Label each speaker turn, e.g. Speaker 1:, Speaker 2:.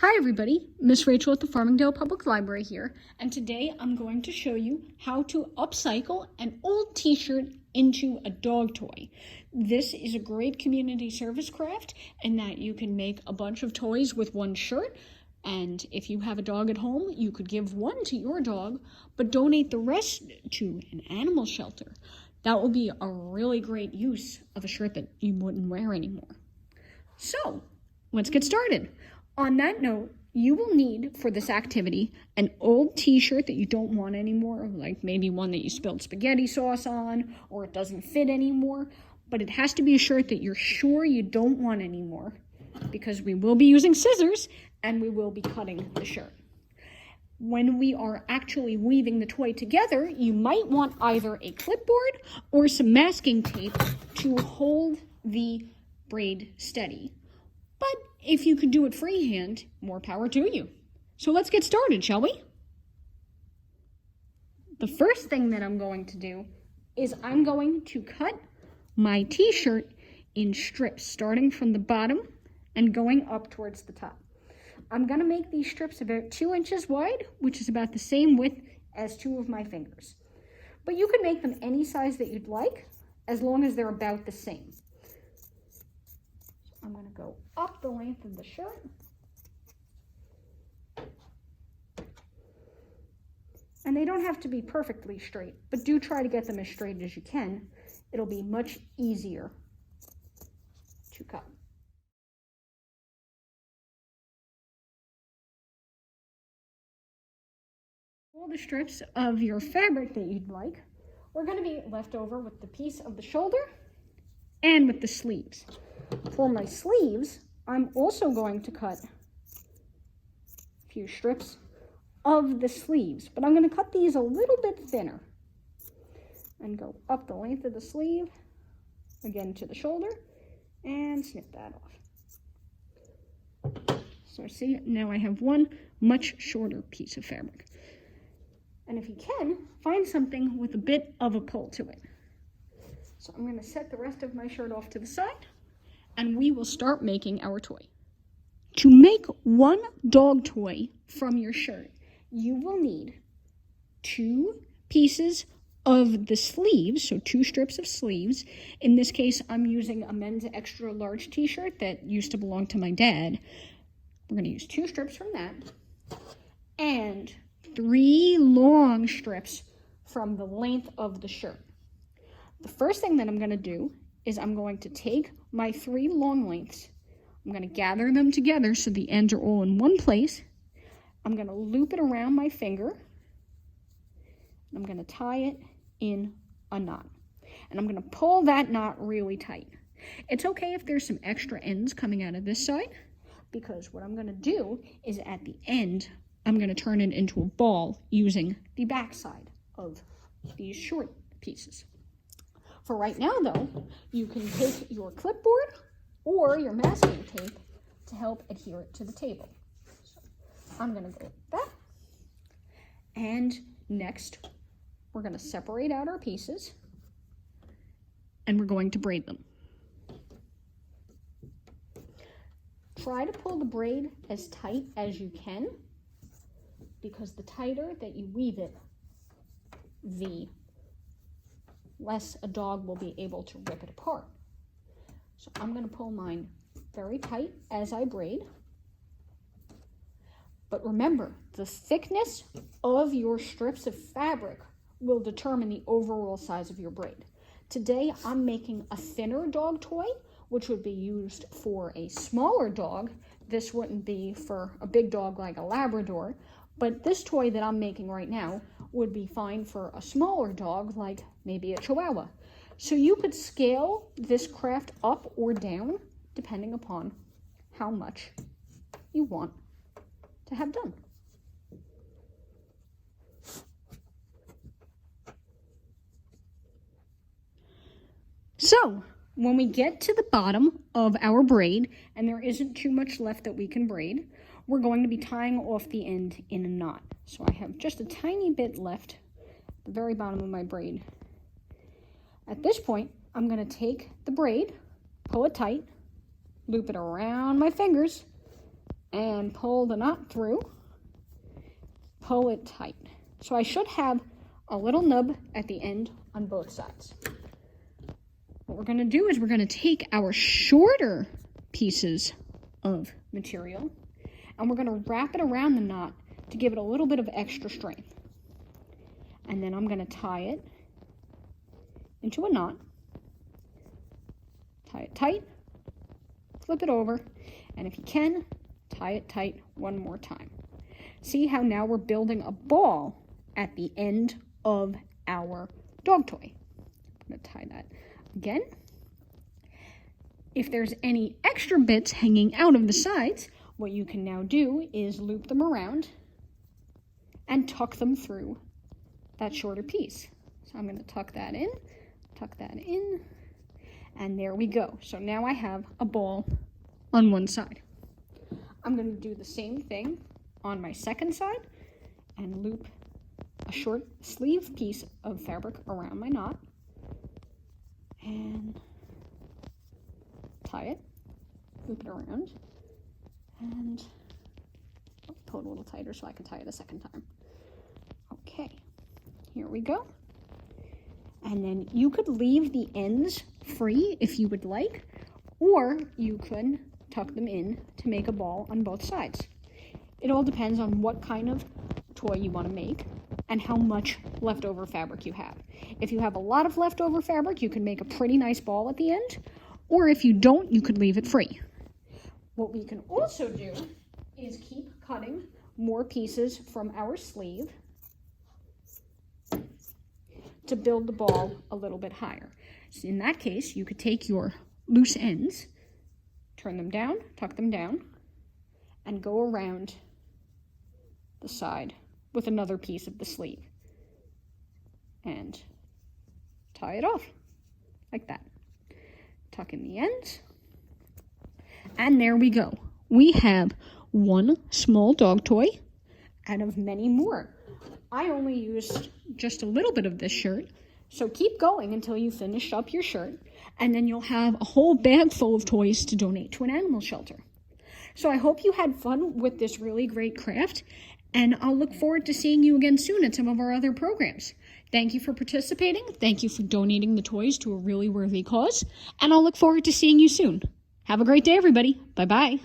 Speaker 1: Hi everybody, Miss Rachel at the Farmingdale Public Library here, and today I'm going to show you how to upcycle an old t-shirt into a dog toy. This is a great community service craft in that you can make a bunch of toys with one shirt, and if you have a dog at home, you could give one to your dog, but donate the rest to an animal shelter. That will be a really great use of a shirt that you wouldn't wear anymore. So, let's get started. On that note, you will need for this activity an old t-shirt that you don't want anymore, like maybe one that you spilled spaghetti sauce on or it doesn't fit anymore, but it has to be a shirt that you're sure you don't want anymore because we will be using scissors and we will be cutting the shirt. When we are actually weaving the toy together, you might want either a clipboard or some masking tape to hold the braid steady. But if you could do it freehand, more power to you. So let's get started, shall we? The first thing that I'm going to do is I'm going to cut my t-shirt in strips, starting from the bottom and going up towards the top. I'm going to make these strips about 2 inches wide, which is about the same width as 2 of my fingers. But you can make them any size that you'd like, as long as they're about the same. I'm going to go up the length of the shirt. And they don't have to be perfectly straight, but do try to get them as straight as you can. It'll be much easier to cut. All the strips of your fabric that you'd like, we're going to be left over with the piece of the shoulder and with the sleeves. For my sleeves, I'm also going to cut a few strips of the sleeves, but I'm going to cut these a little bit thinner and go up the length of the sleeve, again to the shoulder, and snip that off. So see, now I have one much shorter piece of fabric. And if you can, find something with a bit of a pull to it. So I'm going to set the rest of my shirt off to the side, and we will start making our toy. To make one dog toy from your shirt, you will need 2 pieces of the sleeves, so 2 strips of sleeves. In this case, I'm using a men's extra large t-shirt that used to belong to my dad. We're going to use 2 strips from that, and 3 long strips from the length of the shirt. The first thing that I'm going to do is I'm going to take my 3 long lengths, I'm going to gather them together so the ends are all in one place. I'm going to loop it around my finger. I'm going to tie it in a knot. And I'm going to pull that knot really tight. It's okay if there's some extra ends coming out of this side, because what I'm going to do is at the end, I'm going to turn it into a ball using the back side of these short pieces. For right now, though, you can take your clipboard or your masking tape to help adhere it to the table. So I'm going to go with that. And next, we're going to separate out our pieces, and we're going to braid them. Try to pull the braid as tight as you can, because the tighter that you weave it, the less a dog will be able to rip it apart. So I'm going to pull mine very tight as I braid. But remember, the thickness of your strips of fabric will determine the overall size of your braid. Today, I'm making a thinner dog toy, which would be used for a smaller dog. This wouldn't be for a big dog like a Labrador, but this toy that I'm making right now would be fine for a smaller dog like maybe a Chihuahua. So you could scale this craft up or down depending upon how much you want to have done. So when we get to the bottom of our braid and there isn't too much left that we can braid, we're going to be tying off the end in a knot. So I have just a tiny bit left at the very bottom of my braid. At this point, I'm going to take the braid, pull it tight, loop it around my fingers, and pull the knot through. Pull it tight. So I should have a little nub at the end on both sides. What we're going to do is we're going to take our shorter pieces of material and we're going to wrap it around the knot to give it a little bit of extra strength. And then I'm going to tie it into a knot. Tie it tight, flip it over, and if you can, tie it tight one more time. See how now we're building a ball at the end of our dog toy. I'm going to tie that again. If there's any extra bits hanging out of the sides, what you can now do is loop them around and tuck them through that shorter piece. So I'm going to tuck that in, and there we go. So now I have a ball on one side. I'm going to do the same thing on my second side and loop a short sleeve piece of fabric around my knot and tie it, loop it around, and pull it a little tighter so I can tie it a second time. Okay, here we go. And then you could leave the ends free if you would like, or you could tuck them in to make a ball on both sides. It all depends on what kind of toy you want to make and how much leftover fabric you have. If you have a lot of leftover fabric, you can make a pretty nice ball at the end, or if you don't, you could leave it free. What we can also do is keep cutting more pieces from our sleeve to build the ball a little bit higher. So in that case, you could take your loose ends, turn them down, tuck them down, and go around the side with another piece of the sleeve and tie it off like that. Tuck in the ends, and there we go. We have one small dog toy out of many more. I only used just a little bit of this shirt, so keep going until you finish up your shirt, and then you'll have a whole bag full of toys to donate to an animal shelter. So I hope you had fun with this really great craft, and I'll look forward to seeing you again soon at some of our other programs. Thank you for participating. Thank you for donating the toys to a really worthy cause, and I'll look forward to seeing you soon. Have a great day, everybody. Bye-bye.